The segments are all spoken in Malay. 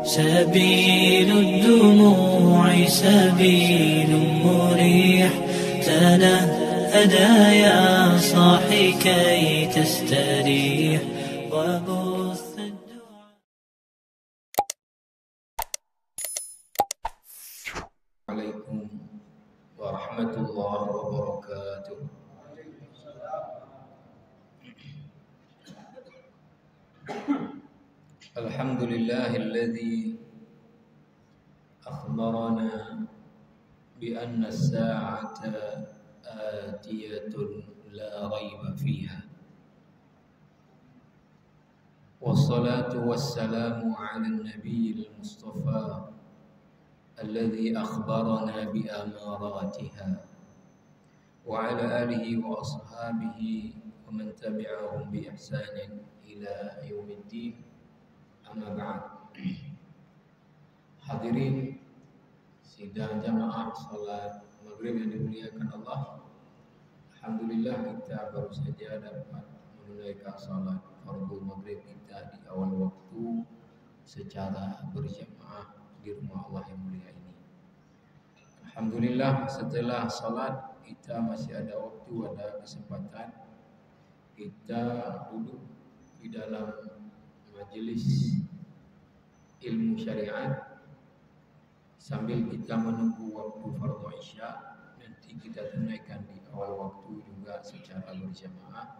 سبيل الدموع سبيل مريح، تنهدى يا صاحي كي تستريح وبث الدعاء. عليكم ورحمة الله وبركاته. الحمد لله الذي أخبرنا بأن الساعة آتية لا ريب فيها، والصلاة والسلام على النبي المصطفى الذي أخبرنا بأماراتها، وعلى آله وأصحابه ومن تبعهم بإحسان إلى يوم الدين. Amma ba'd. Hadirin sidang jamaah salat maghrib yang dimuliakan Allah. Alhamdulillah kita baru saja dapat menunaikan salat fardu maghrib kita di awal waktu secara berjamaah di rumah Allah yang mulia ini. Alhamdulillah setelah salat kita masih ada waktu, ada kesempatan kita duduk di dalam majelis ilmu syariat sambil kita menunggu waktu fardhu isya. Nanti kita tunaikan di awal waktu juga secara berjamaah.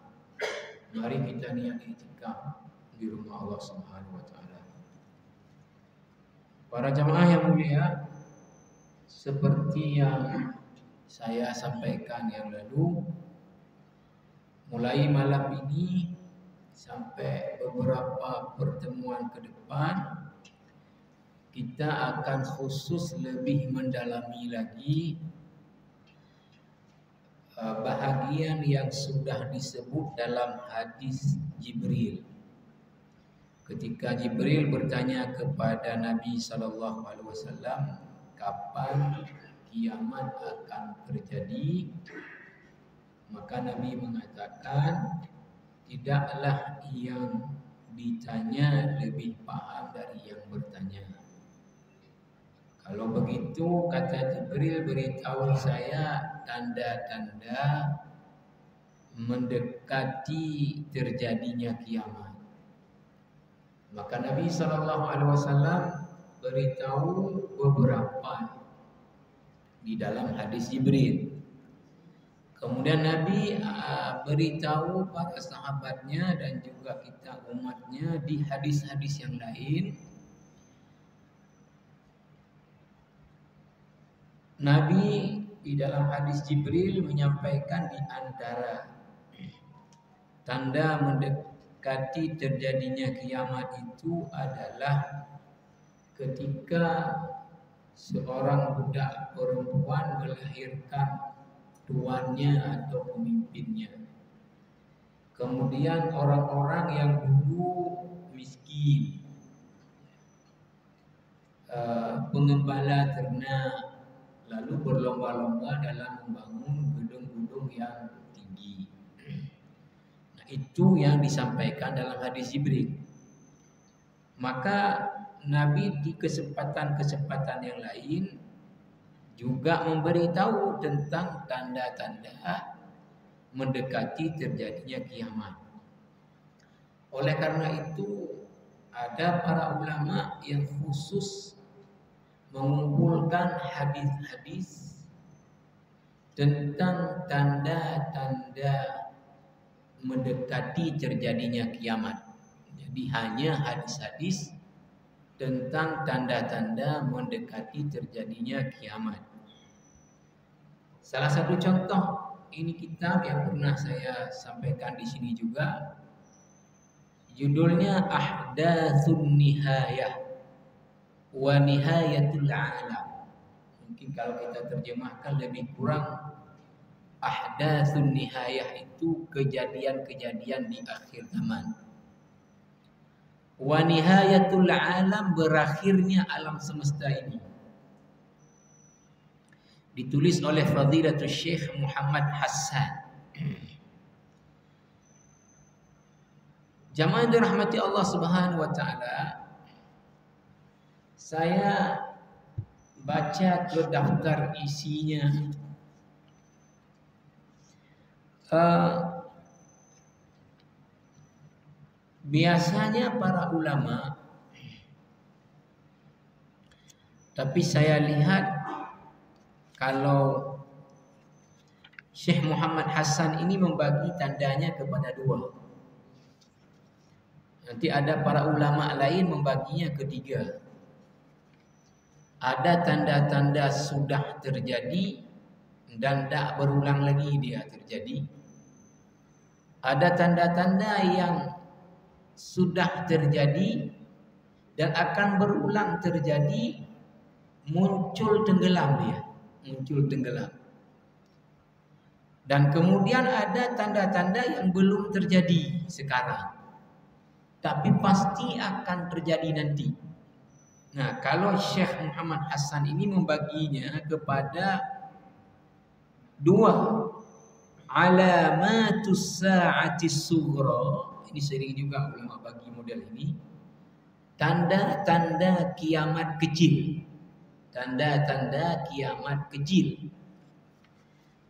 Mari kita niat i'tikaf di rumah Allah Subhanahu wa taala. Para jamaah yang mulia, seperti yang saya sampaikan yang lalu, mulai malam ini sampai beberapa pertemuan ke depan, kita akan khusus lebih mendalami lagi bahagian yang sudah disebut dalam hadis Jibril. Ketika Jibril bertanya kepada Nabi SAW, kapan kiamat akan terjadi, maka Nabi mengatakan, tidaklah yang ditanya lebih paham dari yang bertanya. Kalau begitu, kata Jibril, beritahu saya tanda-tanda mendekati terjadinya kiamat. Maka Nabi SAW beritahu beberapa di dalam hadis Jibril. Kemudian Nabi beritahu para sahabatnya dan juga kita umatnya di hadis-hadis yang lain. Nabi di dalam hadis Jibril menyampaikan di antara tanda mendekati terjadinya kiamat itu adalah ketika seorang budak perempuan melahirkan tuannya atau pemimpinnya. Kemudian orang-orang yang dulu miskin, pengembala ternak, lalu berlomba-lomba dalam membangun gedung-gedung yang tinggi. Nah, itu yang disampaikan dalam hadis Jibril. Maka Nabi di kesempatan-kesempatan yang lain juga memberitahu tentang tanda-tanda mendekati terjadinya kiamat. Oleh karena itu, ada para ulama yang khusus mengumpulkan hadis-hadis tentang tanda-tanda mendekati terjadinya kiamat. Jadi hanya hadis-hadis tentang tanda-tanda mendekati terjadinya kiamat. Salah satu contoh, ini kitab yang pernah saya sampaikan di sini juga. Judulnya Ahdatsun Nihayah wa Nihayatul Alam. Mungkin kalau kita terjemahkan lebih kurang, Ahdatsun Nihayah itu kejadian-kejadian di akhir zaman. Wa Nihayatul Alam, berakhirnya alam semesta ini. Ditulis oleh Fadilatul Syekh Muhammad Hassan. Jamaah yang dirahmati Allah Subhanahu wa taala, saya baca ke daftar isinya. Biasanya para ulama, tapi saya lihat kalau Syekh Muhammad Hasan ini membagi tandanya kepada dua. Nanti ada para ulama lain membaginya ketiga. Ada tanda-tanda sudah terjadi dan tidak berulang lagi dia terjadi. Ada tanda-tanda yang sudah terjadi dan akan berulang terjadi, muncul tenggelam dia, muncul tenggelam. Dan kemudian ada tanda-tanda yang belum terjadi sekarang, tapi pasti akan terjadi nanti. Nah, kalau Syekh Muhammad Hasan ini membaginya kepada dua, alamatus sa'atis sughra. Ini sering juga ulama bagi model ini. Tanda-tanda kiamat kecil. Tanda-tanda kiamat kecil.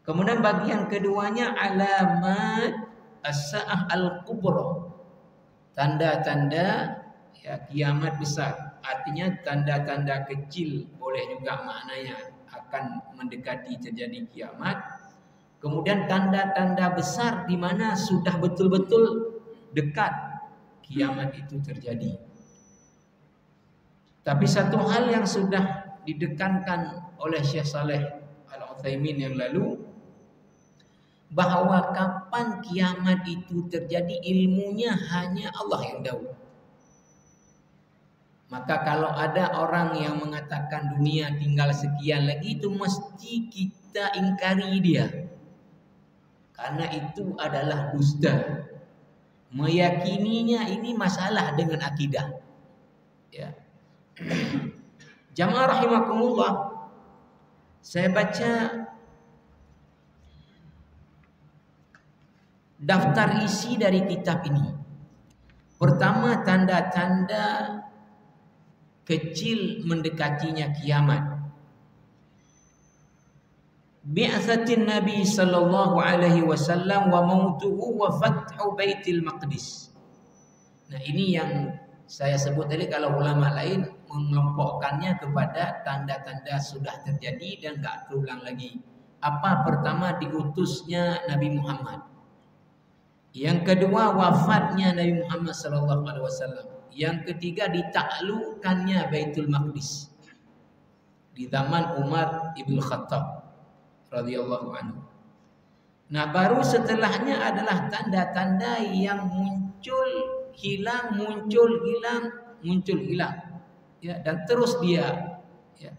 Kemudian bagian keduanya alamat as-sa'ah al-kubra. Tanda-tanda ya kiamat besar. Artinya tanda-tanda kecil boleh juga maknanya akan mendekati terjadi kiamat. Kemudian tanda-tanda besar di mana sudah betul-betul dekat kiamat itu terjadi. Tapi satu hal yang sudah didekankan oleh Syekh Saleh Al-Utsaimin yang lalu, bahwa kapan kiamat itu terjadi ilmunya hanya Allah yang tahu. Maka kalau ada orang yang mengatakan dunia tinggal sekian lagi, itu mesti kita ingkari dia. Karena itu adalah dusta. Meyakininya ini masalah dengan akidah. Ya. Jamaah rahimakumullah, saya baca daftar isi dari kitab ini. Pertama, tanda-tanda kecil mendekatinya kiamat. Bi'atsatin Nabi sallallahu alaihi wasallam wa mautuhu wa fathu Baitul Maqdis. Nah, ini yang saya sebut tadi. Kalau ulama lain mengelompokkannya kepada tanda-tanda sudah terjadi dan enggak terulang lagi. Apa? Pertama, diutusnya Nabi Muhammad. Yang kedua, wafatnya Nabi Muhammad sallallahu alaihi wasallam. Yang ketiga, ditaklukkannya Baitul Maqdis di zaman Umar ibn Khattab radhiyallahu anhu. Nah, baru setelahnya adalah tanda-tanda yang muncul hilang, muncul hilang, muncul hilang, ya, dan terus dia. Ya.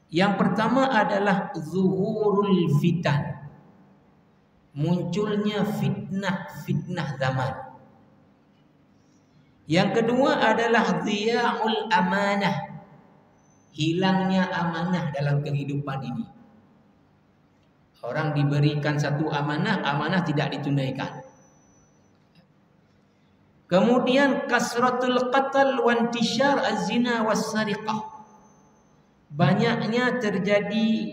Yang pertama adalah zuhurul fitan, munculnya fitnah zaman. Yang kedua adalah dhiya'ul amanah, hilangnya amanah dalam kehidupan ini. Orang diberikan satu amanah, amanah tidak ditunaikan. Kemudian kasratul qatl wa intishar az-zina was-sariqah. Banyaknya terjadi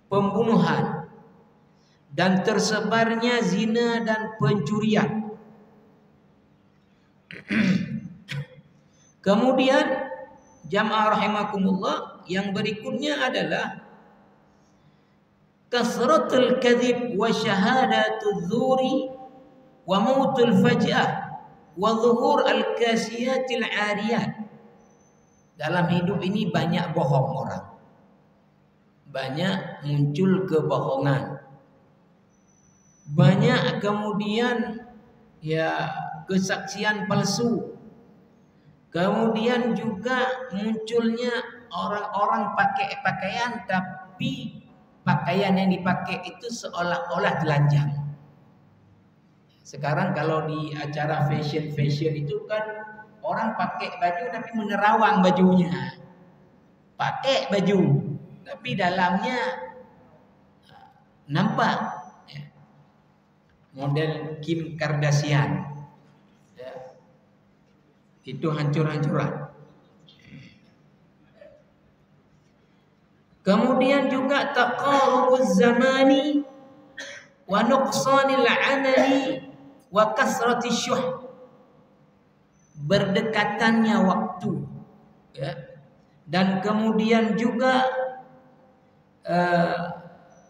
pembunuhan dan tersebarnya zina dan pencurian. Kemudian jamaah rahimakumullah, yang berikutnya adalah kasratul kadhib wa syahadatul dzuri wa mautul faj'ah wa zuhur al-kasiyatil 'ariyat. Dalam hidup ini banyak bohong orang. Banyak muncul kebohongan. Banyak kemudian ya kesaksian palsu. Kemudian juga munculnya orang-orang pakai pakaian, tapi pakaian yang dipakai itu seolah-olah telanjang. Sekarang kalau di acara fashion itu kan orang pakai baju tapi menerawang bajunya. Pakai baju tapi dalamnya nampak, ya. Model Kim Kardashian. Itu hancur-hancuran. Kemudian juga taqarubuz zamani wa nuqsanil amali wa kasratish syuh. Berdekatannya waktu, ya. Dan kemudian juga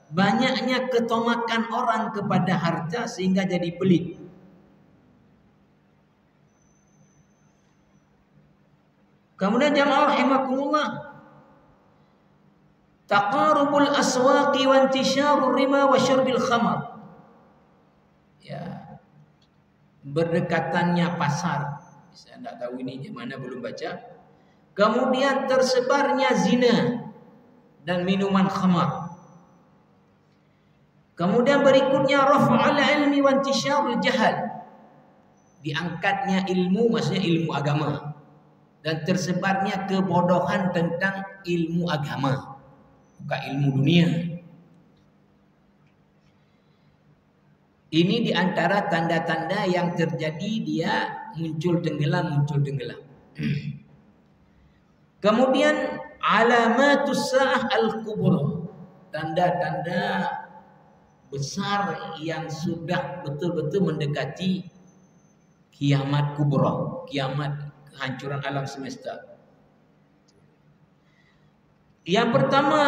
banyaknya ketomakan orang kepada harta sehingga jadi pelit. Kemudian jamaah rahimakumullah, taqarubul aswaqi wa intisyarur riba wa syurbil khamar. Ya. Berdekatannya pasar. Saya tidak tahu ini gimana, belum baca. Kemudian tersebarnya zina dan minuman khamar. Kemudian berikutnya raf'al ilmi wa intisyarul jahal. Diangkatnya ilmu, maksudnya ilmu agama, dan tersebarnya kebodohan tentang ilmu agama, bukan ilmu dunia. Ini diantara tanda-tanda yang terjadi, dia muncul tenggelam. Kemudian alamatus sa'ah al-kubra, tanda-tanda besar yang sudah betul-betul mendekati kiamat kubra, kiamat kehancuran alam semesta. Yang pertama,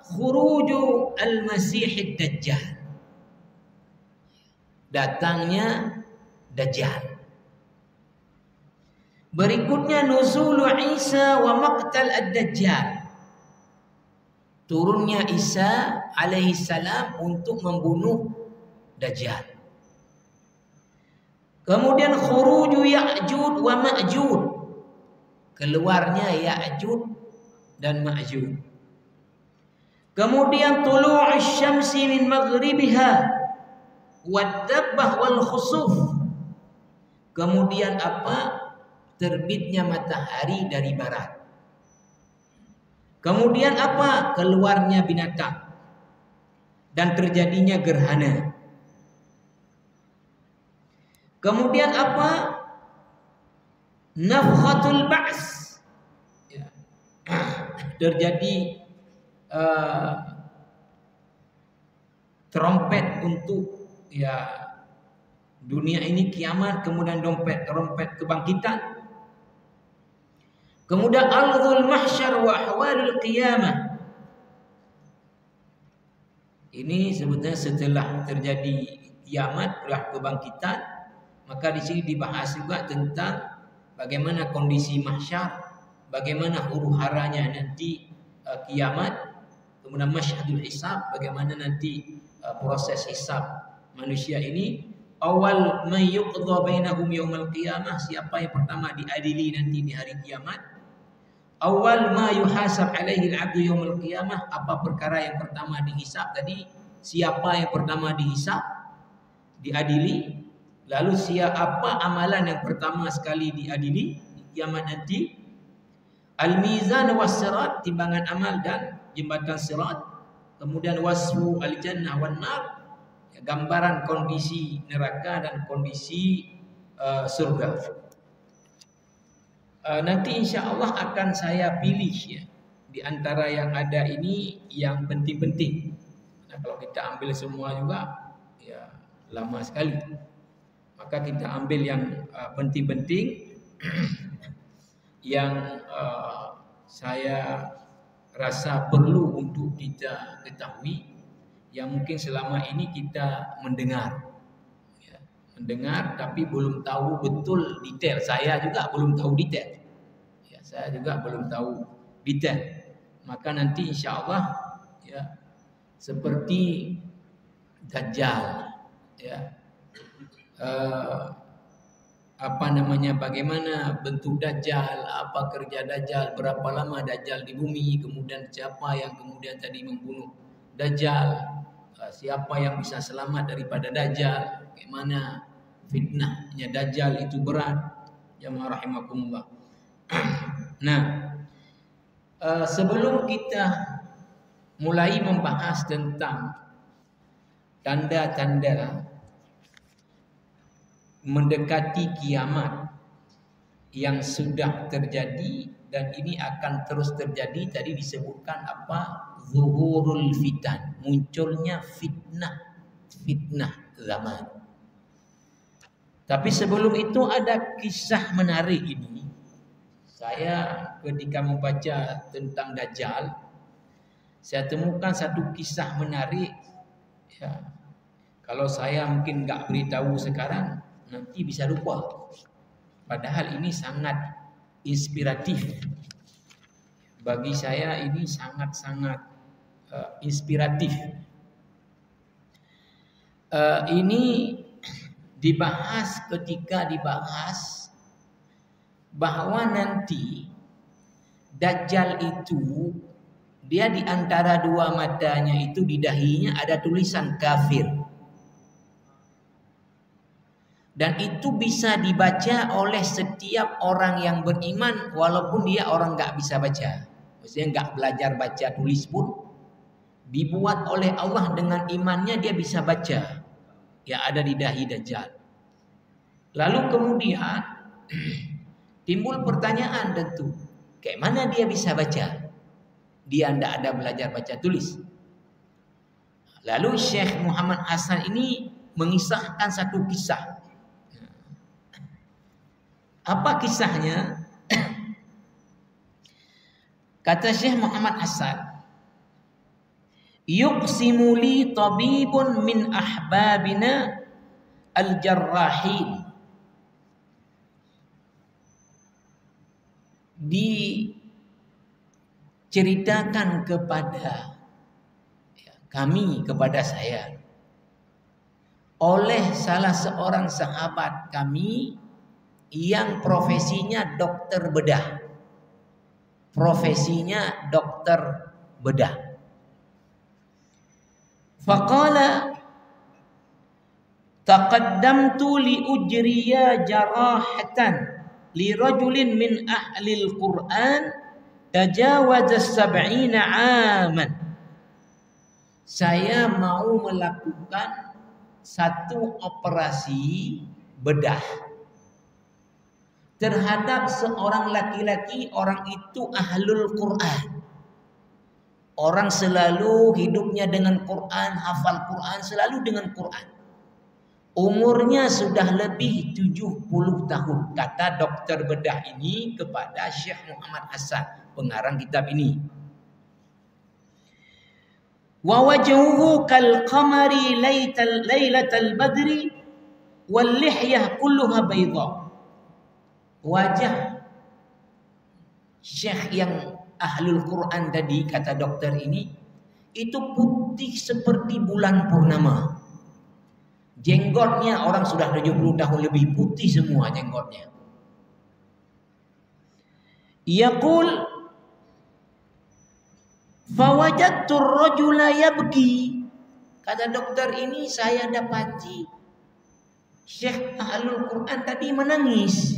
khuruju al-masih ad-dajjal. Datangnya Dajjal. Berikutnya nuzulu Isa wa maqtal ad-Dajjal. Turunnya Isa alaihi salam untuk membunuh Dajjal. Kemudian khuruju Ya'jud wa Ma'jud. Keluarnya Ya'jud dan Ma'jud. Kemudian tulu'us syamsi min maghribiha wad-dabbah wal khusuf. Kemudian apa? Terbitnya matahari dari barat. Kemudian apa? Keluarnya binatang dan terjadinya gerhana. Kemudian apa? Nafkhatul ba's. Ya. Terjadi trompet untuk, ya, dunia ini kiamat. Kemudian trompet kebangkitan. Kemudian ardhul mahsyar wa ahwalul qiyamah. Ini sebetulnya setelah terjadi kiamat, kebangkitan, maka di sini dibahas juga tentang bagaimana kondisi mahsyar, bagaimana huru-haranya nanti kiamat, kemudian masyhadul hisab, bagaimana nanti proses hisab manusia ini. Awal may yuqdha bainahum yaumal qiyamah, siapa yang pertama diadili nanti di hari kiamat. Awal ma yuhasab alaihi al-'abdu yaumal qiyamah, apa perkara yang pertama dihisab tadi, siapa yang pertama dihisab, diadili. Lalu siapa amalan yang pertama sekali diadili di kiamat nanti. Al-mizan was-sirat, timbangan amal dan jembatan sirat. Kemudian wasfu al-jannah wan nar, gambaran kondisi neraka dan kondisi surga. Nanti insya Allah akan saya pilih, ya, di antara yang ada ini yang penting-penting. Nah, kalau kita ambil semua juga, ya, lama sekali. Maka kita ambil yang penting-penting, yang saya rasa perlu untuk kita ketahui, yang mungkin selama ini kita mendengar, ya, mendengar tapi belum tahu betul detail. Saya juga belum tahu detail. Ya, saya juga belum tahu detail. Maka nanti insya Allah, ya, seperti Dajjal, ya, bagaimana bentuk Dajjal, apa kerja Dajjal, berapa lama Dajjal di bumi, kemudian siapa yang kemudian tadi membunuh Dajjal, siapa yang bisa selamat daripada Dajjal, bagaimana fitnahnya Dajjal itu berat, jamaah rahimakumullah. Nah, sebelum kita mulai membahas tentang tanda-tanda mendekati kiamat yang sudah terjadi dan ini akan terus terjadi. Tadi disebutkan apa? Zuhurul fitan, munculnya fitnah zaman. Tapi sebelum itu ada kisah menarik ini. Saya ketika membaca tentang Dajjal, saya temukan satu kisah menarik. Ya, kalau saya mungkin nggak beritahu sekarang, nanti bisa lupa. Padahal ini sangat inspiratif. Bagi saya ini sangat-sangat inspiratif. Ini dibahas ketika dibahas bahwa nanti Dajjal itu dia di antara dua matanya itu di dahinya ada tulisan kafir. Dan itu bisa dibaca oleh setiap orang yang beriman walaupun dia orang nggak bisa baca. Maksudnya nggak belajar baca tulis pun dibuat oleh Allah dengan imannya dia bisa baca yang ada di dahi Dajjal. Lalu kemudian timbul pertanyaan tentu, kayak mana dia bisa baca? Dia tidak ada belajar baca tulis. Lalu Syekh Muhammad Hasan ini mengisahkan satu kisah. Apa kisahnya? Kata Syekh Muhammad Hasan, yuqsimu li tabibun min ahbabina al-jarrahin. Diceritakan kepada kami, kepada saya, oleh salah seorang sahabat kami yang profesinya dokter bedah. Profesinya dokter bedah. Faqala taqaddamtu li ujriya jarahatan li rajulin min ahli al-Qur'an tajawaza 70 aman. Saya mau melakukan satu operasi bedah terhadap seorang laki-laki, orang itu ahlul Quran. Orang selalu hidupnya dengan Quran, hafal Quran, selalu dengan Quran. Umurnya sudah lebih 70 tahun, kata dokter bedah ini kepada Syekh Muhammad Hasan, pengarang kitab ini. Wa wajhuhu kal qamari lailatal badri wal lihyah kulluha bayda. Wajah Syekh yang ahlul Quran tadi, kata dokter ini, itu putih seperti bulan purnama. Jenggotnya orang sudah 70 tahun lebih, putih semua jenggotnya. Yaqul fawajadtu ar-rajula yabki. Kata dokter ini, saya dapati Syekh ahlul Quran tadi menangis.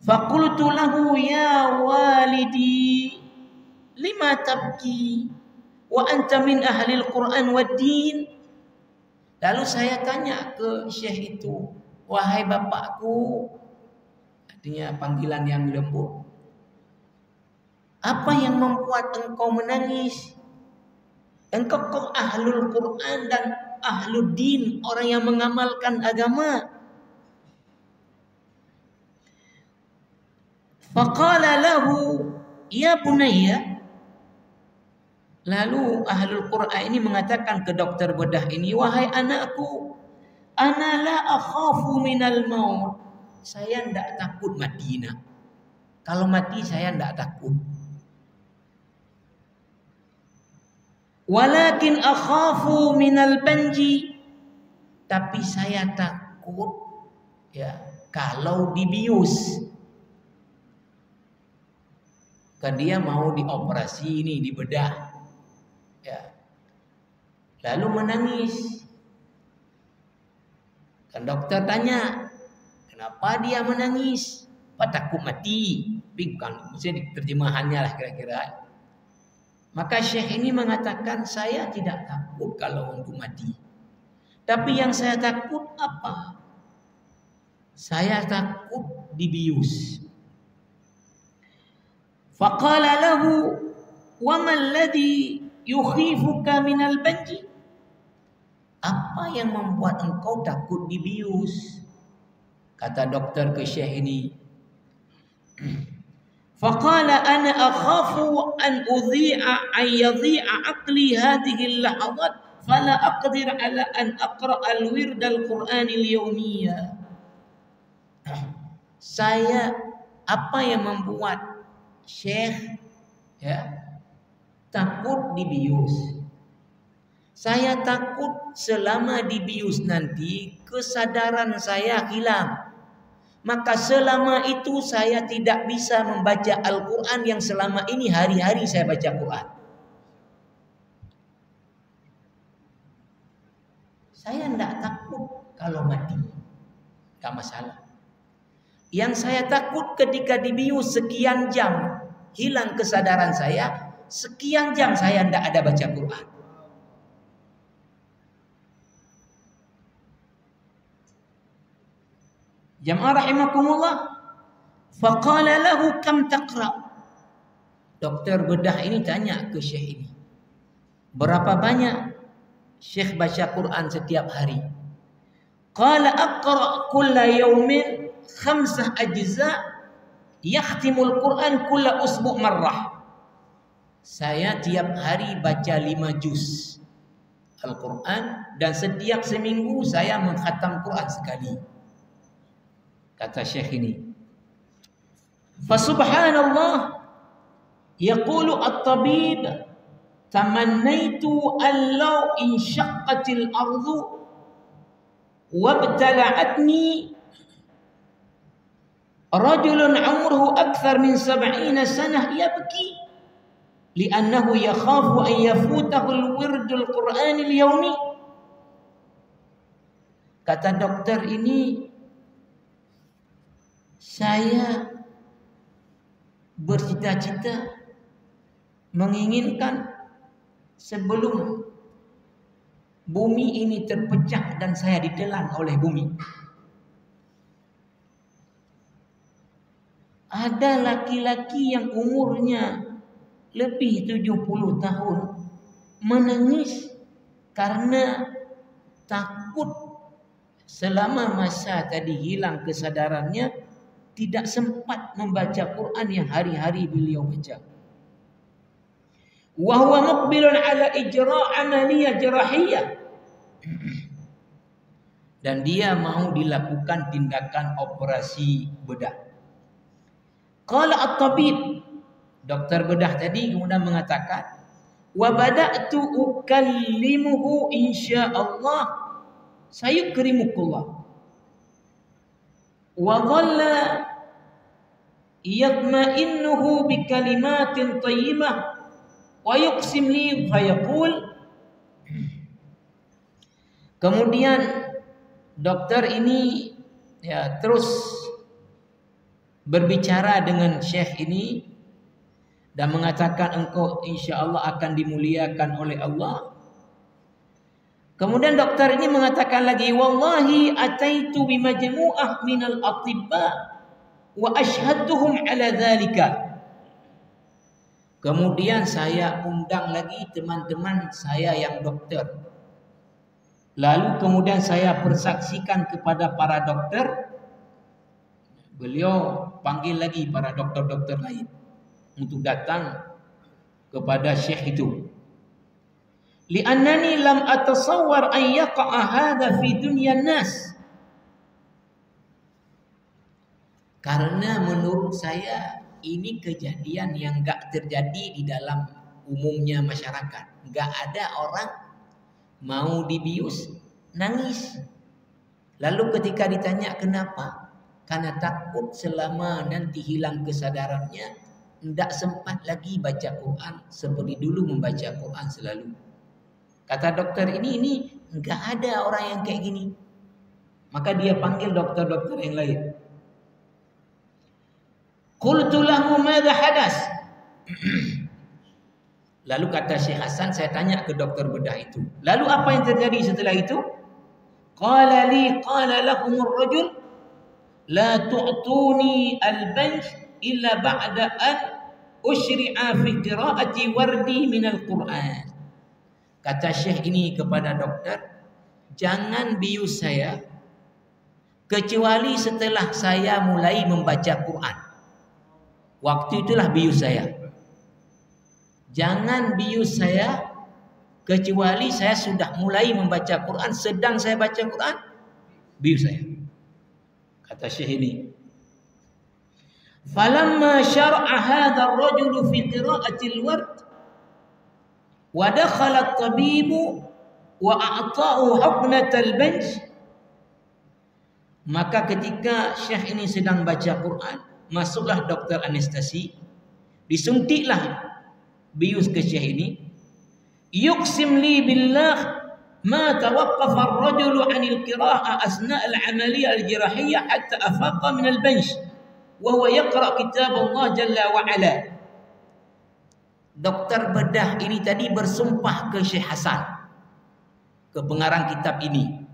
Faqultu lahu ya walidi lima tabki wa anta min ahli al-Quran wad din. Lalu saya tanya ke Syekh itu, wahai bapakku, artinya panggilan yang lembut, apa yang membuat engkau menangis? Engkau kok ahlul Quran dan ahlul din, orang yang mengamalkan agama. Faqala lahu ya bunayya. Lalu ahlul Quran ini mengatakan ke dokter bedah ini, wahai anakku, ana la akhafu minal maut. Saya tidak takut mati nak. Kalau mati saya tidak takut. Walakin akhafu minal banji. Tapi saya takut kalau dibius. Kan dia mau dioperasi ini, dibedah. Lalu menangis. Kan dokter tanya, kenapa dia menangis? Apa takut mati? Tapi bukan, maksudnya terjemahannya lah kira-kira. Maka Syekh ini mengatakan, saya tidak takut kalau untuk mati. Tapi yang saya takut apa? saya takut dibius. Faqala lahu wa ma alladhi yukhifuka minal banji? Apa yang membuat engkau takut dibius? Kata dokter ke Syekh ini. Faqala ana akhafu an yadhi'a aqli hadhihi al-lahadhat fala aqdir ala an aqra al-wird al-Qur'an al-yawmiyya. Saya, apa yang membuat Syekh takut dibius? Saya takut selama dibius nanti kesadaran saya hilang. Maka selama itu saya tidak bisa membaca Al-Quran yang selama ini hari-hari saya baca Quran. Saya tidak takut kalau mati, tidak masalah. Yang saya takut ketika dibius sekian jam hilang kesadaran saya, sekian jam saya tidak ada baca Quran. Jamaah rahimakumullah. Faqala lahu kam taqra? Dokter bedah ini tanya ke Syekh ini, berapa banyak Syekh baca Quran setiap hari? Qala aqra kulla yawmin 5 ajza yakhtimul Quran kulla usbu' marrah. Saya tiap hari baca 5 juz Al-Quran dan setiap seminggu saya mengkhatam Quran sekali. Kata Syekh ini. Fa subhanallah, yaqulu at-tabib, tamannaitu an law inshaqqatil ardu wabtala'atni rajulun umruhu akthar min 70 sanah yabki li'annahu yakhafu an yafutahu al-wirdul Qur'anil yawmi. Kata dokter ini, saya bercita-cita menginginkan sebelum bumi ini terpecah dan saya ditelan oleh bumi, ada laki-laki yang umurnya lebih 70 tahun menangis karena takut selama masa tadi hilang kesadarannya, tidak sempat membaca Quran yang hari-hari beliau baca. Wa huwa muqbilun ala ijra' amaliyah jarahiyah. Dan dia mau dilakukan tindakan operasi bedah. Qala at-tabib, dokter bedah tadi kemudian mengatakan, wa bada'tu ukallimuhu insyaallah sayukrimukullah. Wa dhalla yatma'innuhu bi kalimatin thayyibah wa yuqsim li fayaqul. Kemudian dokter ini terus berbicara dengan Syekh ini dan mengatakan engkau insyaallah akan dimuliakan oleh Allah. Kemudian dokter ini mengatakan lagi, wallahi ataitu bimajmu'ah minal atibba wa ashhaduhum ala dzalika. Kemudian saya undang lagi teman-teman saya yang dokter. Lalu kemudian saya persaksikan kepada para dokter. Beliau panggil lagi para dokter-dokter lain untuk datang kepada Syekh itu. Li'annani lam atasawwar an yaqa'a hadha fi dunya nas. Karena menurut saya ini kejadian yang enggak terjadi di dalam umumnya masyarakat. Enggak ada orang mau dibius nangis. Lalu ketika ditanya kenapa? Karena takut selama nanti hilang kesadarannya, enggak sempat lagi baca Quran seperti dulu membaca Quran selalu. Kata dokter ini enggak ada orang yang kayak gini. Maka dia panggil dokter-dokter yang lain. Qultu lahu madza hadas? Lalu kata Syekh Hasan, saya tanya ke dokter bedah itu. Lalu apa yang terjadi setelah itu? Qala lahumur rajul la tu'tuni al-banj illa ba'da an usyri'a fi qira'ati wardi minal Qur'an. Kata Syekh ini kepada dokter, jangan bius saya kecuali setelah saya mulai membaca Quran. Waktu itulah bius saya. Jangan bius saya kecuali saya sudah mulai membaca Quran. Sedang saya baca Quran, bius saya. Kata Syekh ini. Falamma syar'a hadha ar-rajulu fi qira'ati al-ward wa dakhala at-tabibu wa a'ta'u huknat al-banj. Maka ketika Syekh ini sedang baca Quran, masuklah dokter anestesi, disuntiklah bius ke Syekh ini. Yuqsim li billah ma tawaqqafa ar-rajulu 'anil qira'ah asna' al-'amaliyah al-jirahiyyah hatta afaqa min al-banj wa huwa yaqra' kitab Allah jalla wa 'ala. Dokter bedah ini tadi bersumpah ke Syekh Hasan, ke pengarang kitab ini.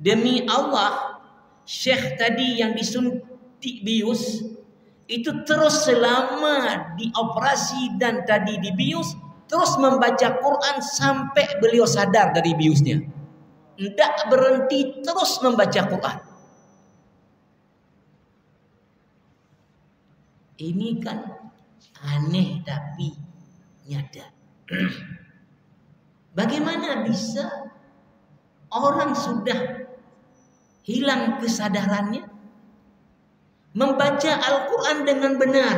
Demi Allah, Syekh tadi yang disuntik bius itu terus selama dioperasi dan tadi dibius terus membaca Quran sampai beliau sadar dari biusnya. Tidak berhenti, terus membaca Quran. Ini kan aneh tapi nyata. Bagaimana bisa orang sudah hilang kesadarannya membaca Al-Quran dengan benar?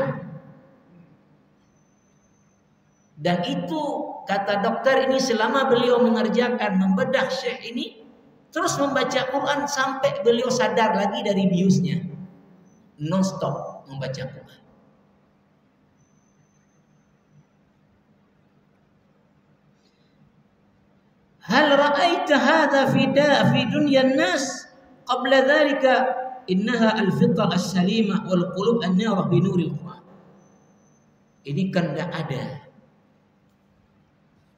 Dan itu kata dokter ini selama beliau mengerjakan membedah Syekh ini terus membaca Quran sampai beliau sadar lagi dari biusnya, non stop membaca Quran. Hal ra'aita hadha fi dunya an-nas qabla dhalika innaha al-fitra as-salimah wal qulub an-nirah bi nuril Quran. Ini kan tidak ada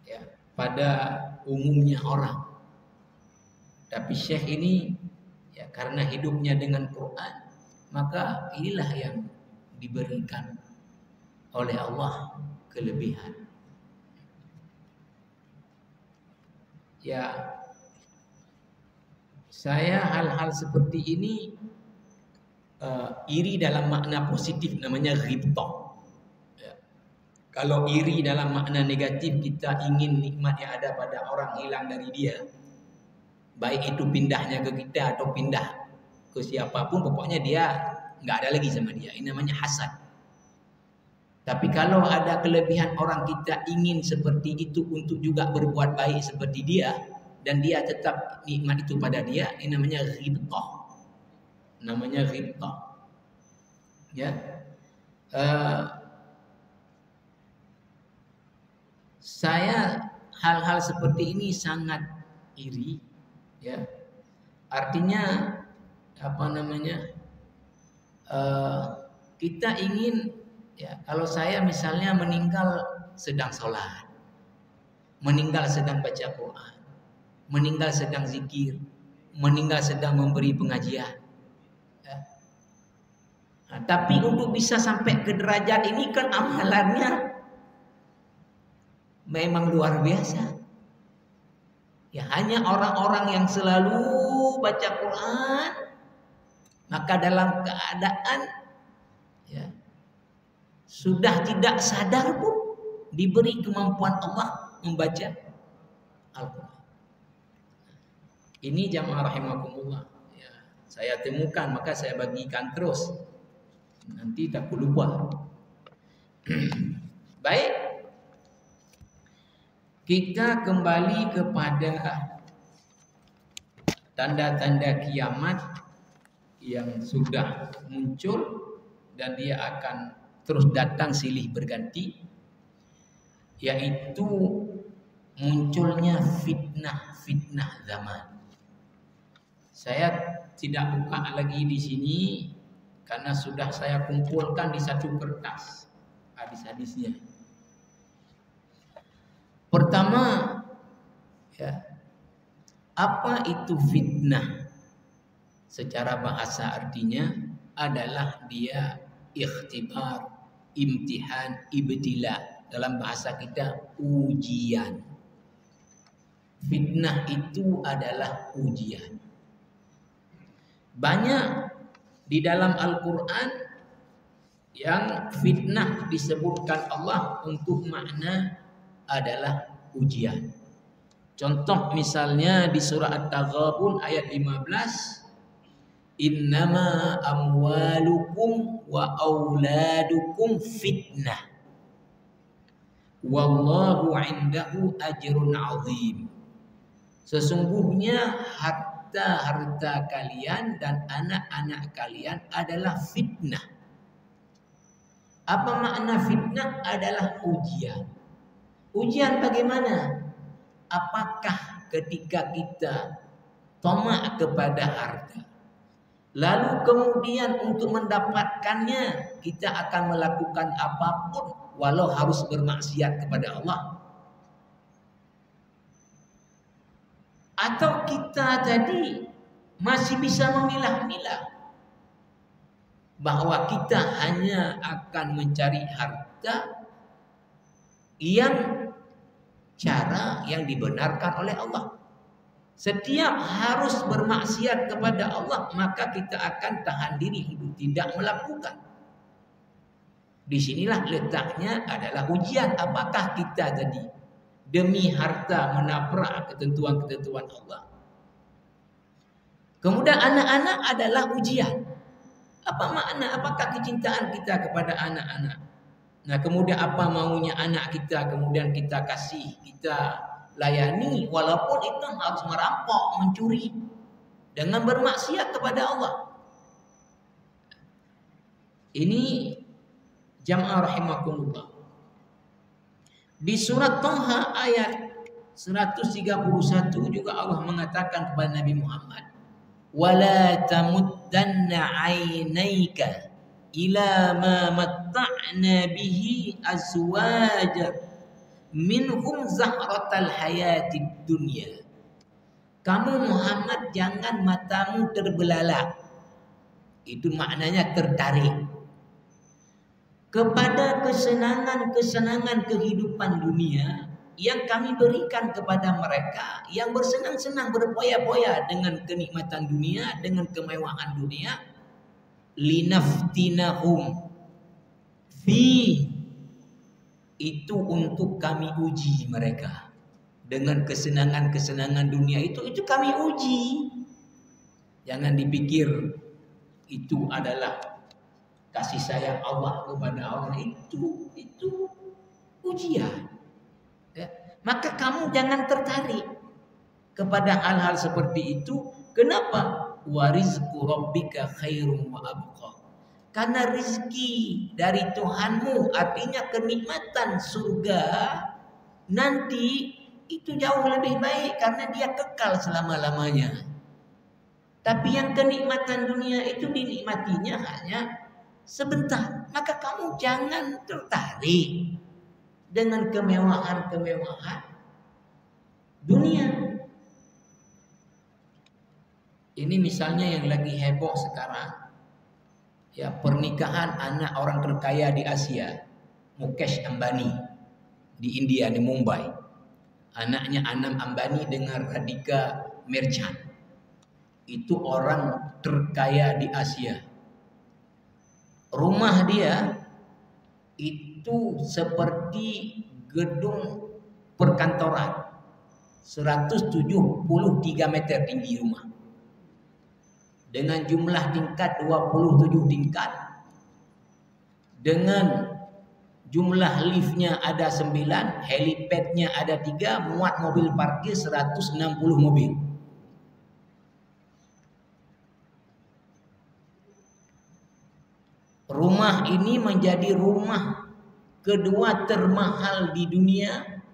ya pada umumnya orang. Tapi Syekh ini ya karena hidupnya dengan Quran, maka inilah yang diberikan oleh Allah kelebihan. Ya, saya hal-hal seperti ini iri dalam makna positif, namanya ghibtah. Ya. Kalau iri dalam makna negatif, kita ingin nikmat yang ada pada orang hilang dari dia, baik itu pindahnya ke kita atau pindah ke siapapun, pokoknya dia nggak ada lagi sama dia. Ini namanya hasad. Tapi kalau ada kelebihan orang, kita ingin seperti itu untuk juga berbuat baik seperti dia, dan dia tetap nikmat itu pada dia, ini namanya ghibtah. Namanya ghibtah. Ya. Saya hal-hal seperti ini sangat iri, ya. Artinya apa namanya? Kita ingin, ya, kalau saya misalnya meninggal sedang sholat, meninggal sedang baca Quran, meninggal sedang zikir, meninggal sedang memberi pengajian. Ya. Nah, tapi untuk bisa sampai ke derajat ini kan amalannya memang luar biasa. Ya, hanya orang-orang yang selalu baca Quran, maka dalam keadaan ya sudah tidak sadar pun diberi kemampuan Allah membaca Al-Quran. Ini jamaah rahimakumullah. Ya, saya temukan, maka saya bagikan terus. Nanti tak lupa. Baik, kita kembali kepada tanda-tanda kiamat yang sudah muncul dan dia akan terus datang silih berganti, yaitu munculnya fitnah zaman. Saya tidak buka lagi di sini karena sudah saya kumpulkan di satu kertas hadis-hadisnya. Pertama, ya, apa itu fitnah? secara bahasa artinya adalah dia ikhtibar, imtihan, ibtila. Dalam bahasa kita ujian. Fitnah itu adalah ujian. Banyak di dalam Al-Quran yang fitnah disebutkan Allah untuk makna adalah ujian. Contoh misalnya di surah At-Taghabun ayat 15, innama amwalukum wa auladukum fitnah wallahu indahu ajrun azim. Sesungguhnya harta kalian dan anak-anak kalian adalah fitnah. Apa makna fitnah? Adalah ujian. Ujian bagaimana? Apakah ketika kita tamak kepada harta, lalu kemudian untuk mendapatkannya kita akan melakukan apapun walau harus bermaksiat kepada Allah? Atau kita tadi masih bisa memilah-milah bahwa kita hanya akan mencari harta yang cara yang dibenarkan oleh Allah. Setiap harus bermaksiat kepada Allah, maka kita akan tahan diri untuk tidak melakukan. Disinilah letaknya adalah ujian. Apakah kita tadi demi harta menabrak ketentuan-ketentuan Allah? Kemudian anak-anak adalah ujian. Apa makna? Apakah kecintaan kita kepada anak-anak? Nah, kemudian apa maunya anak kita, kemudian kita kasih, kita layani, walaupun itu harus merampok, mencuri, dengan bermaksiat kepada Allah. Ini jamaah rahimakumullah. Di surat Thaha ayat 131 juga Allah mengatakan kepada Nabi Muhammad, wala tamuddanna 'ainaika ila ma matta'na bihi azwaja minhum zahratal hayatid dunya. Kamu Muhammad jangan matamu terbelalak. Itu maknanya tertarik kepada kesenangan-kesenangan kehidupan dunia yang kami berikan kepada mereka, yang bersenang-senang berpoya-poya dengan kenikmatan dunia, dengan kemewahan dunia. Linaftinahum fi, itu untuk kami uji mereka dengan kesenangan-kesenangan dunia itu kami uji. Jangan dipikir itu adalah kasih sayang Allah kepada orang, itu ujian. Ya. Maka kamu jangan tertarik kepada hal-hal seperti itu. Kenapa? Wa rizqu rabbika khairum wa abqa. Karena rizki dari Tuhanmu, artinya kenikmatan surga nanti itu jauh lebih baik karena dia kekal selama-lamanya. Tapi yang kenikmatan dunia itu dinikmatinya hanya sebentar. Maka kamu jangan tertarik dengan kemewahan-kemewahan dunia. Ini misalnya yang lagi heboh sekarang, ya, pernikahan anak orang terkaya di Asia, Mukesh Ambani di India, di Mumbai. Anaknya Anam Ambani dengan Radhika Merchant. Itu orang terkaya di Asia. Rumah dia itu seperti gedung perkantoran, 173 meter tinggi rumah, dengan jumlah tingkat 27 tingkat, dengan jumlah liftnya ada 9, helipadnya ada 3, muat mobil parkir 160 mobil. Rumah ini menjadi rumah kedua termahal di dunia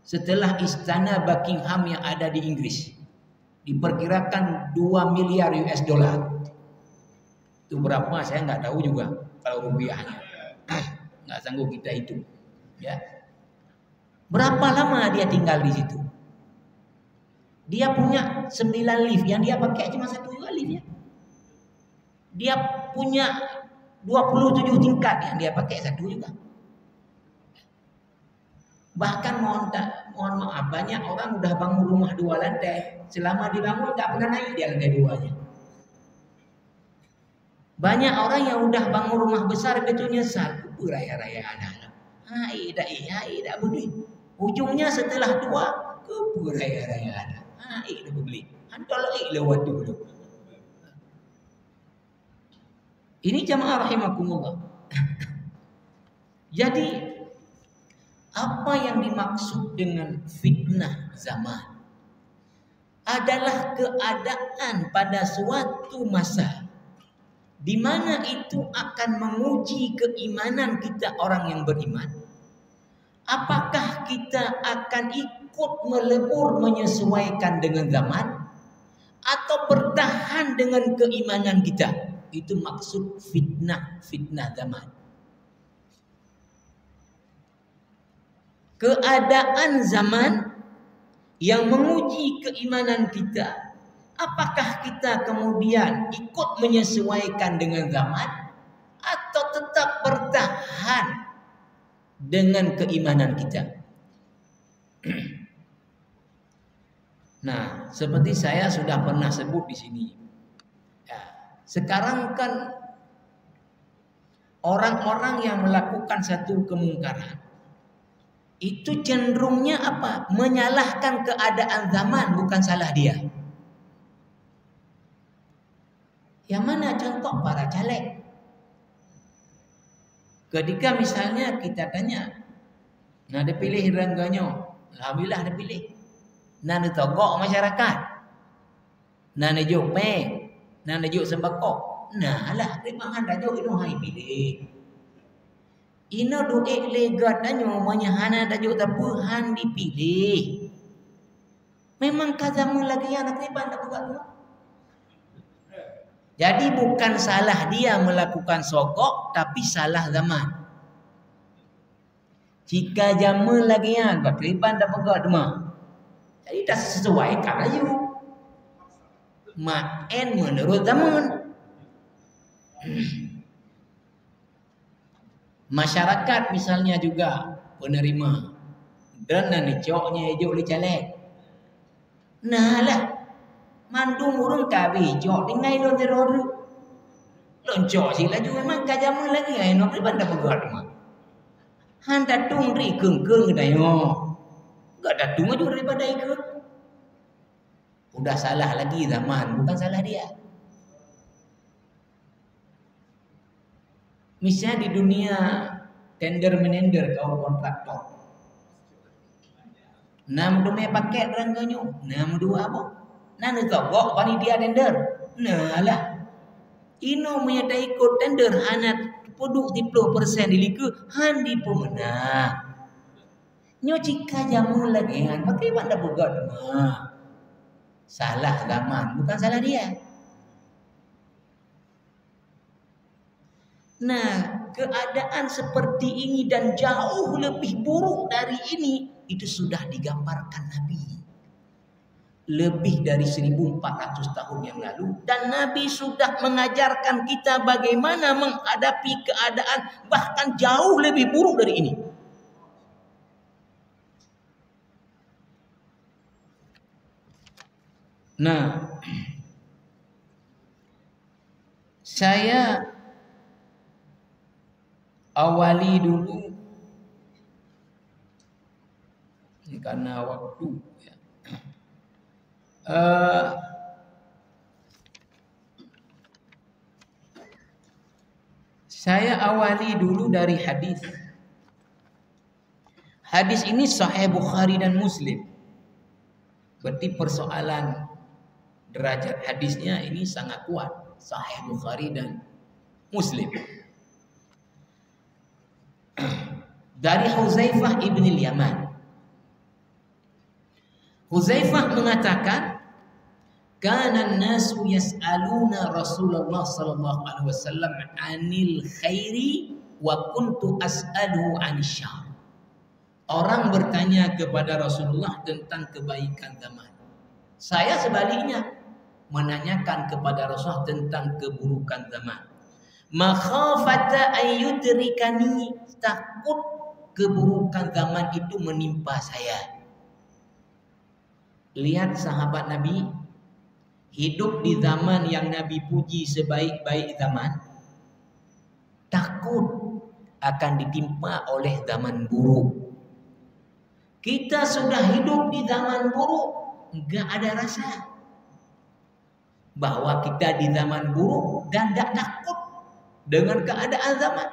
setelah istana Buckingham yang ada di Inggris. Diperkirakan 2 miliar US dollar. Itu berapa saya nggak tahu juga kalau rupiahnya. Nggak sanggup kita hitung. Ya. Berapa lama dia tinggal di situ? Dia punya 9 lift, yang dia pakai cuma 1 lift ya. dia punya 27 tingkat yang dia pakai satu juga. Bahkan mohon maaf, banyak orang udah bangun rumah 2 lantai, selama dibangun nggak pernah naik di lantai 2-nya. Banyak orang yang udah bangun rumah besar betul nyesal, raya-raya anak. Hai dah beli. Ujungnya setelah tua, raya-raya anak. Hai dah beli. Antol lewat dulu. Ini jamaah rahimakumullah. Jadi apa yang dimaksud dengan fitnah zaman adalah keadaan pada suatu masa di mana itu akan menguji keimanan kita orang yang beriman. Apakah kita akan ikut melebur menyesuaikan dengan zaman atau bertahan dengan keimanan kita? Itu maksud fitnah zaman. Keadaan zaman yang menguji keimanan kita, apakah kita kemudian ikut menyesuaikan dengan zaman atau tetap bertahan dengan keimanan kita? Nah, seperti saya sudah pernah sebut di sini. Ya, sekarang kan orang-orang yang melakukan satu kemungkaran itu cenderungnya apa? Menyalahkan keadaan zaman, bukan salah dia. Yang mana contoh para caleg? Ketika misalnya kita tanya, nah dia pilih rangganyo, alhamdulillah dia pilih. Nah dia togok masyarakat, nah dia juk peng, nah dia juk sembako, nah lah rimangan dah juk ino hai pilih. Ino duit legat danyo menyahana dah juk tapuhan dipilih. Memang kazamu lagi anak riban tak buka dulu. Jadi bukan salah dia melakukan sogok, tapi salah zaman. Jika jamu lagi yang bakriban tak pegat mah. Jadi tak sesuai kaya. Main menurut zaman. Masyarakat misalnya juga penerima. Dan nanti coknya hijau li caleg. Nah lah. Mandung urung kabi jok dingai lo terodu. Loncok sila juga memang kajamu lagi ai no pribanda pegat mah. Han datung ri keung-keung dayo. Enggak datung aja daripada ikut. Udah salah lagi zaman, bukan salah dia. Misalnya di dunia tender-menender kau kontraktor. 6 paket rangganyo, 6 apa? Nana togok panitia tender. Nah lah. Ino menyertai ikut tender hanya produk 10% diliku handi pemenang. Nyo jika jamu lagi han pakai banda bogat mah. Salah zaman, bukan salah dia. Nah, keadaan seperti ini dan jauh lebih buruk dari ini itu sudah digambarkan Nabi. Lebih dari 1400 tahun yang lalu, dan Nabi sudah mengajarkan kita bagaimana menghadapi keadaan bahkan jauh lebih buruk dari ini. Nah, saya awali dulu ini karena waktu ya. Saya awali dulu dari hadis. Hadis ini Sahih Bukhari dan Muslim. Berarti persoalan derajat hadisnya ini sangat kuat. Sahih Bukhari dan Muslim. Dari Huzaifah ibn al-Yaman. Huzaifah mengatakan, kana an-nasu yas'aluna Rasulullah sallallahu alaihi wasallam 'anil khairi wa kuntu as'aluhu 'anil syarr. Orang bertanya kepada Rasulullah tentang kebaikan zaman. Saya sebaliknya. menanyakan kepada Rasulullah tentang keburukan zaman. Makhafata ayyudrikani, takut keburukan zaman itu menimpa saya. Lihat sahabat Nabi hidup di zaman yang Nabi puji sebaik-baik zaman, takut akan ditimpa oleh zaman buruk. Kita sudah hidup di zaman buruk, enggak ada rasa bahwa kita di zaman buruk dan tidak takut dengan keadaan zaman.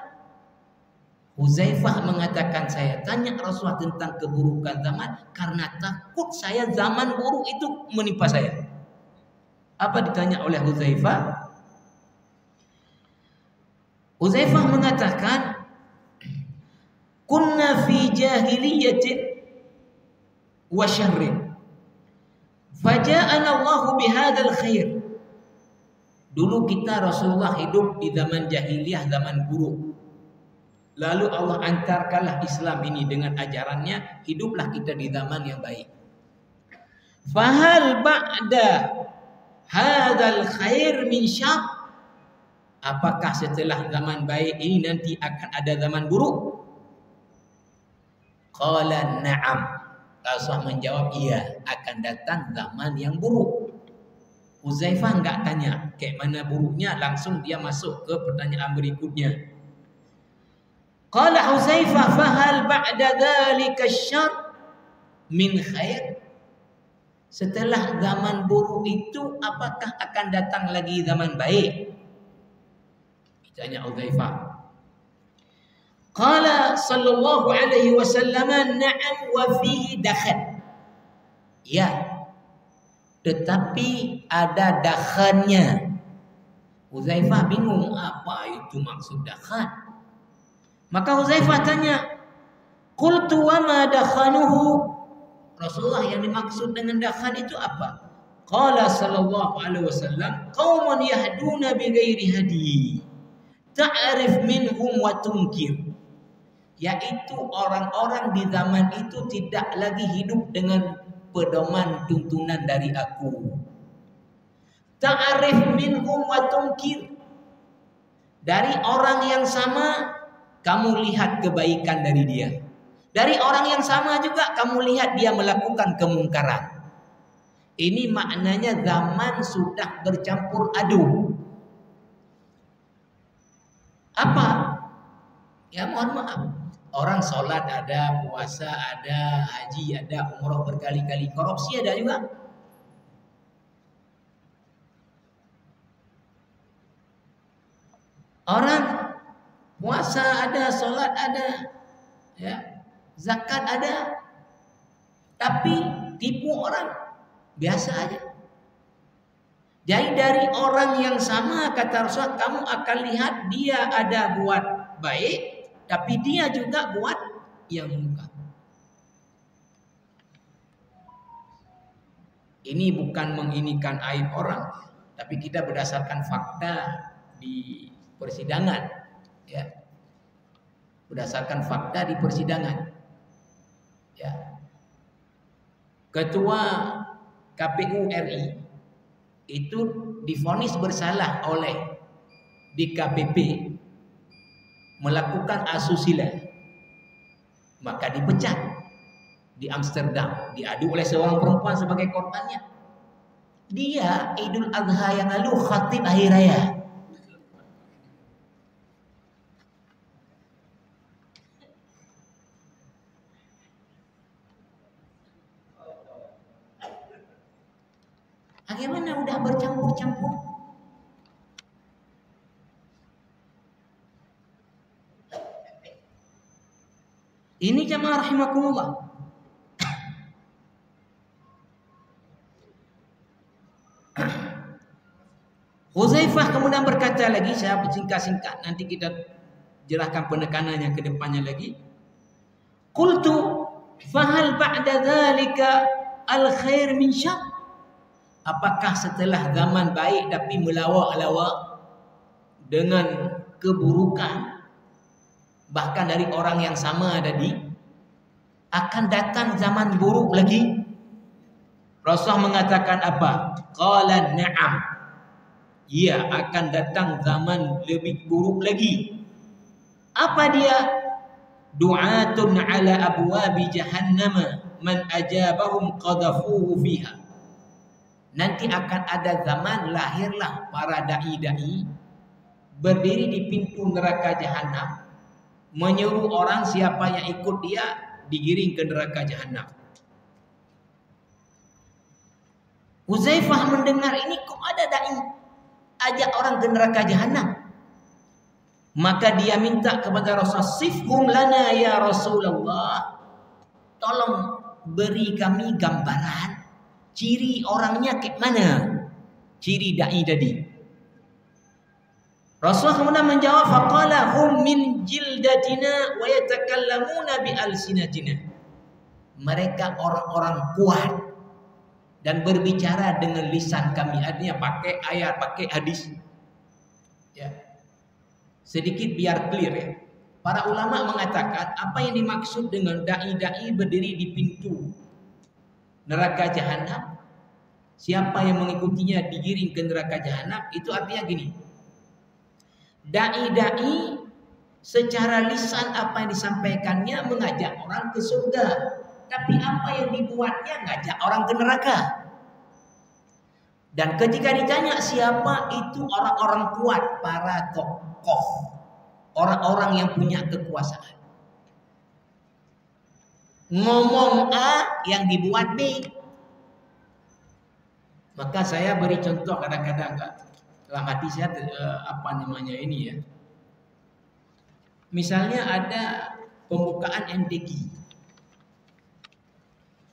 Huzaifah mengatakan, saya tanya Rasulullah tentang keburukan zaman karena takut saya zaman buruk itu menimpa saya. Apa ditanya oleh Huzaifah? Huzaifah mengatakan, kunna fi jahiliyatin wa syarrin faja'ana Allahu bihadzal khair. Dulu kita Rasulullah hidup di zaman jahiliyah, zaman buruk. Lalu Allah antarkanlah Islam ini dengan ajarannya, hiduplah kita di zaman yang baik. Fahal ba'da hadzal khair min syarr? Apakah setelah zaman baik ini nanti akan ada zaman buruk? Qala na'am. Rasulullah menjawab, iya, akan datang zaman yang buruk. Huzaifah enggak tanya kayak mana buruknya, langsung dia masuk ke pertanyaan berikutnya. Qala Huzaifah, fahal ba'da dzalika syarr min khair? Setelah zaman buruk itu apakah akan datang lagi zaman baik? Ditanya Huzaifah. Qala sallallahu alaihi wasallam, na'am wa fi dakhan. Ya, tetapi ada dakhannya. Huzaifah bingung apa itu maksud dakhan. Maka Huzaifah tanya, qultu wa ma dakhanuhu? Rasulullah, yang dimaksud dengan dakhan itu apa? Qala sallallahu alaihi wasallam, qauman yahduna bi ghairi hadi, ta'rif minhum wa tunkir. Yaitu orang-orang di zaman itu tidak lagi hidup dengan pedoman tuntunan dari aku. Ta'rif minhum wa tunkir. Dari orang yang sama kamu lihat kebaikan dari dia. Dari orang yang sama juga kamu lihat dia melakukan kemungkaran. Ini maknanya zaman sudah bercampur aduk. Apa? Ya mohon maaf. Orang sholat ada, puasa ada, haji ada, umroh berkali-kali, korupsi ada juga. Orang puasa ada, sholat ada, ya, zakat ada, tapi tipu orang biasa aja. Jadi dari orang yang sama, kata Rasul, kamu akan lihat dia ada buat baik, tapi dia juga buat yang mungkar. Ini bukan menginikan aib orang, tapi kita berdasarkan fakta di persidangan, ya. Berdasarkan fakta di persidangan, ya. Ketua KPU RI itu divonis bersalah oleh DKPP melakukan asusila, maka dipecat di Amsterdam, diadu oleh seorang perempuan sebagai korbannya. Dia Idul Adha yang lalu khatib akhir raya. Bagaimana udah bercampur-campur? Ini jamaah rahimakumullah. Huzaifah kemudian berkata lagi, saya singkat-singkat, nanti kita jelaskan penekanannya ke depannya lagi. Qultu fahal ba'da dzalika al-khair min syarr? Apakah setelah zaman baik tapi melawak-lawak dengan keburukan, bahkan dari orang yang sama tadi, akan datang zaman buruk lagi? Rasulullah mengatakan apa? Qala na'am. Ya, akan datang zaman lebih buruk lagi. Apa dia? Du'atun ala abwabi jahannam man ajabahum qadhafuhu fiha. Nanti akan ada zaman lahirlah para dai-dai berdiri di pintu neraka jahanam, menyuruh orang siapa yang ikut dia digiring ke neraka jahanam. Huzaifah mendengar ini, kok ada dai ajak orang ke neraka jahanam. Maka dia minta kepada Rasulullah, sifhum lana ya Rasulullah, tolong beri kami gambaran ciri orangnya kayak mana, ciri dai tadi. Rasulullah kemudian menjawab, faqala hum min jildatina wa yatakallamuna bi alsinatina. Mereka orang-orang kuat dan berbicara dengan lisan kami, artinya pakai ayat, pakai hadis. Ya. Sedikit biar clear ya. Para ulama mengatakan apa yang dimaksud dengan dai-dai berdiri di pintu neraka jahanam, siapa yang mengikutinya digiring ke neraka jahanam, itu artinya gini. Dai-dai secara lisan apa yang disampaikannya mengajak orang ke surga, tapi apa yang dibuatnya ngajak orang ke neraka. Dan ketika ditanya siapa itu orang-orang kuat, para tokoh, orang-orang yang punya kekuasaan. Ngomong A yang dibuat B. Maka saya beri contoh kadang-kadang dalam hati saya ini ya. Misalnya ada pembukaan MTQ.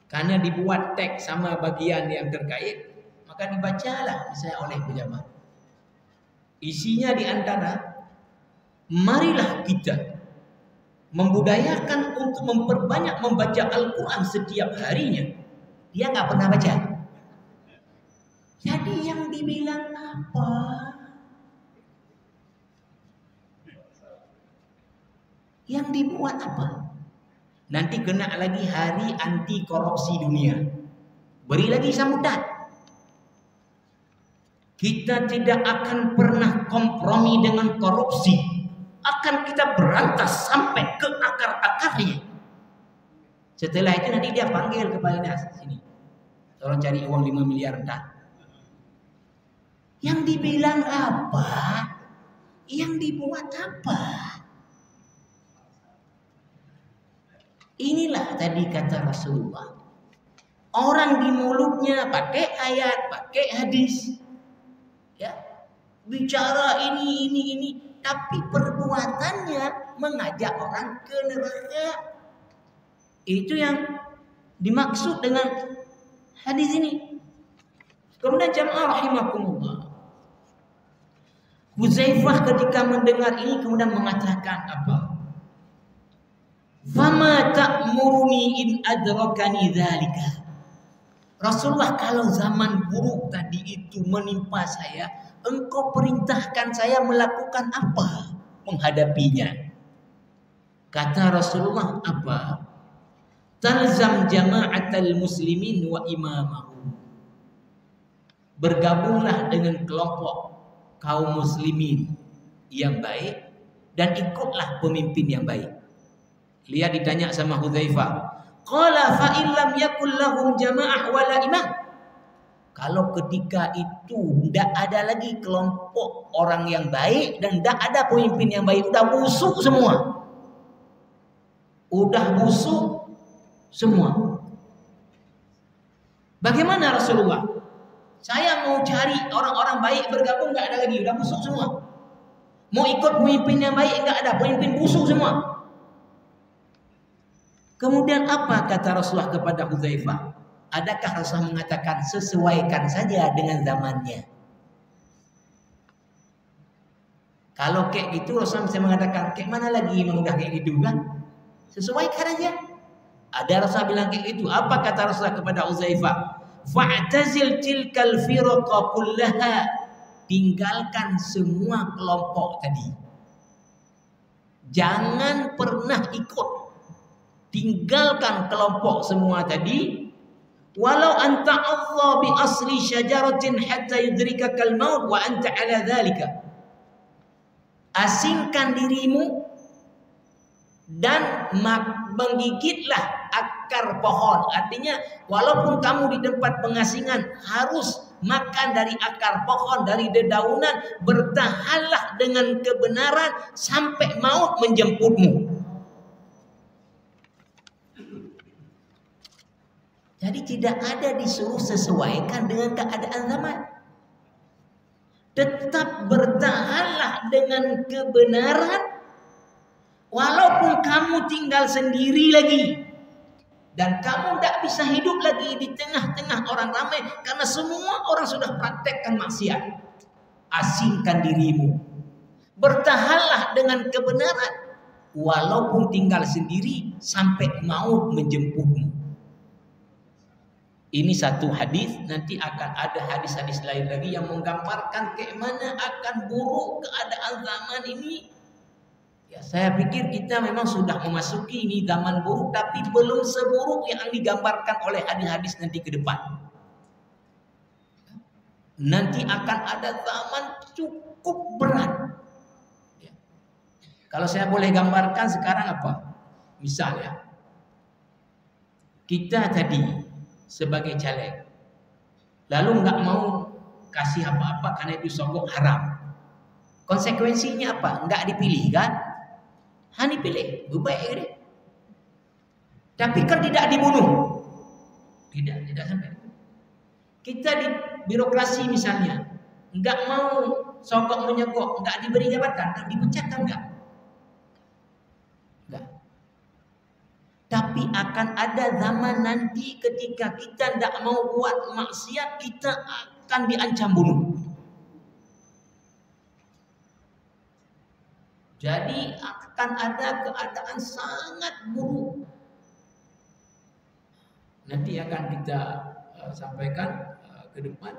Karena dibuat teks sama bagian yang terkait, maka dibacalah misalnya oleh pejabat. Isinya di antara, marilah kita membudayakan untuk memperbanyak membaca Al-Quran setiap harinya. Dia nggak pernah baca. Jadi yang dibilang apa? Yang dibuat apa? Nanti kena lagi hari anti korupsi dunia. Beri lagi sambutan. Kita tidak akan pernah kompromi dengan korupsi. Akan kita berantas sampai ke akar-akarnya. Setelah itu nanti dia panggil kepala dinas sini. Tolong cari uang 5 miliar entar. Yang dibilang apa? Yang dibuat apa? Inilah tadi kata Rasulullah. Orang di mulutnya pakai ayat, pakai hadis. Ya. Bicara ini, tapi perbuatannya mengajak orang ke neraka. Itu yang dimaksud dengan hadis ini. Kemudian jamaah rahimakumullah. Huzaifah ketika mendengar ini kemudian mengatakan apa? Fama ta'muruni in adrakani dzalika. Rasulullah, kalau zaman buruk tadi itu menimpa saya, engkau perintahkan saya melakukan apa menghadapinya? Kata Rasulullah apa? Talzam jama'atal muslimin wa imamahum. Bergabunglah dengan kelompok kaum muslimin yang baik dan ikutlah pemimpin yang baik. Lihat ditanya sama Huzaifah. Qala fa illam yakul lahum jama'ah wala imam. Kalau ketika itu tidak ada lagi kelompok orang yang baik dan tidak ada pemimpin yang baik, udah busuk semua. Udah busuk semua. Bagaimana Rasulullah? Saya mau cari orang-orang baik bergabung, nggak ada lagi, udah busuk semua. Mau ikut pemimpin yang baik, nggak ada, pemimpin busuk semua. Kemudian apa kata Rasulullah kepada Huzaifah? Adakah Rasulullah mengatakan sesuaikan saja dengan zamannya? Kalau kayak gitu Rasulullah bisa mengatakan kayak mana lagi memang udah kayak gitu kan? Sesuaikan aja. Ada Rasulullah bilang kayak gitu. Apa kata Rasulullah kepada Huzaifah? Fa'tazil tilkal firqa kullaha. Tinggalkan semua kelompok tadi. Jangan pernah ikut. Tinggalkan kelompok semua tadi. Walau anta Allah bi asli syajaratin hatta yudrikakal maut wa anta ala dhalika. Asingkan dirimu dan menggigitlah akar pohon. Artinya walaupun kamu di tempat pengasingan harus makan dari akar pohon, dari dedaunan, bertahanlah dengan kebenaran sampai maut menjemputmu. Jadi tidak ada disuruh sesuaikan dengan keadaan zaman. Tetap bertahanlah dengan kebenaran walaupun kamu tinggal sendiri lagi. Dan kamu tidak bisa hidup lagi di tengah-tengah orang ramai karena semua orang sudah praktekkan maksiat. Asingkan dirimu. Bertahanlah dengan kebenaran walaupun tinggal sendiri sampai maut menjemputmu. Ini satu hadis, nanti akan ada hadis-hadis lain lagi yang menggambarkan bagaimana akan buruk keadaan zaman ini. Ya, saya pikir kita memang sudah memasuki ini zaman buruk, tapi belum seburuk yang digambarkan oleh hadis-hadis nanti ke depan. Nanti akan ada zaman cukup berat. Ya. Kalau saya boleh gambarkan sekarang apa? Misalnya, kita tadi sebagai caleg, lalu nggak mau kasih apa-apa karena itu sogok haram. Konsekuensinya apa? Nggak dipilih kan? Hani pilih, baik deh. Tapi kan tidak dibunuh, tidak sampai. Kita di birokrasi misalnya, nggak mau sogok menyogok, nggak diberi jabatan, kan dipecat kan nggak? Tapi akan ada zaman nanti ketika kita tidak mau buat maksiat, kita akan diancam bunuh. Jadi akan ada keadaan sangat buruk. Nanti akan kita sampaikan ke depan.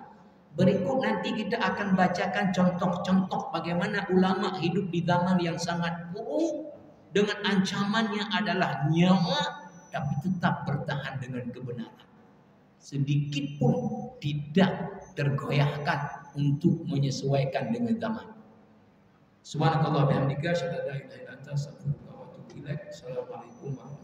Berikut nanti kita akan bacakan contoh-contoh bagaimana ulama hidup di zaman yang sangat buruk. Dengan ancamannya adalah nyawa, tapi tetap bertahan dengan kebenaran. Sedikit pun tidak tergoyahkan untuk menyesuaikan dengan zaman. Subhanakallah bihamdika, asyhadu an la ilaha illa anta, astaghfiruka wa atubu ilaik. Assalamualaikum warahmatullahi wabarakatuh.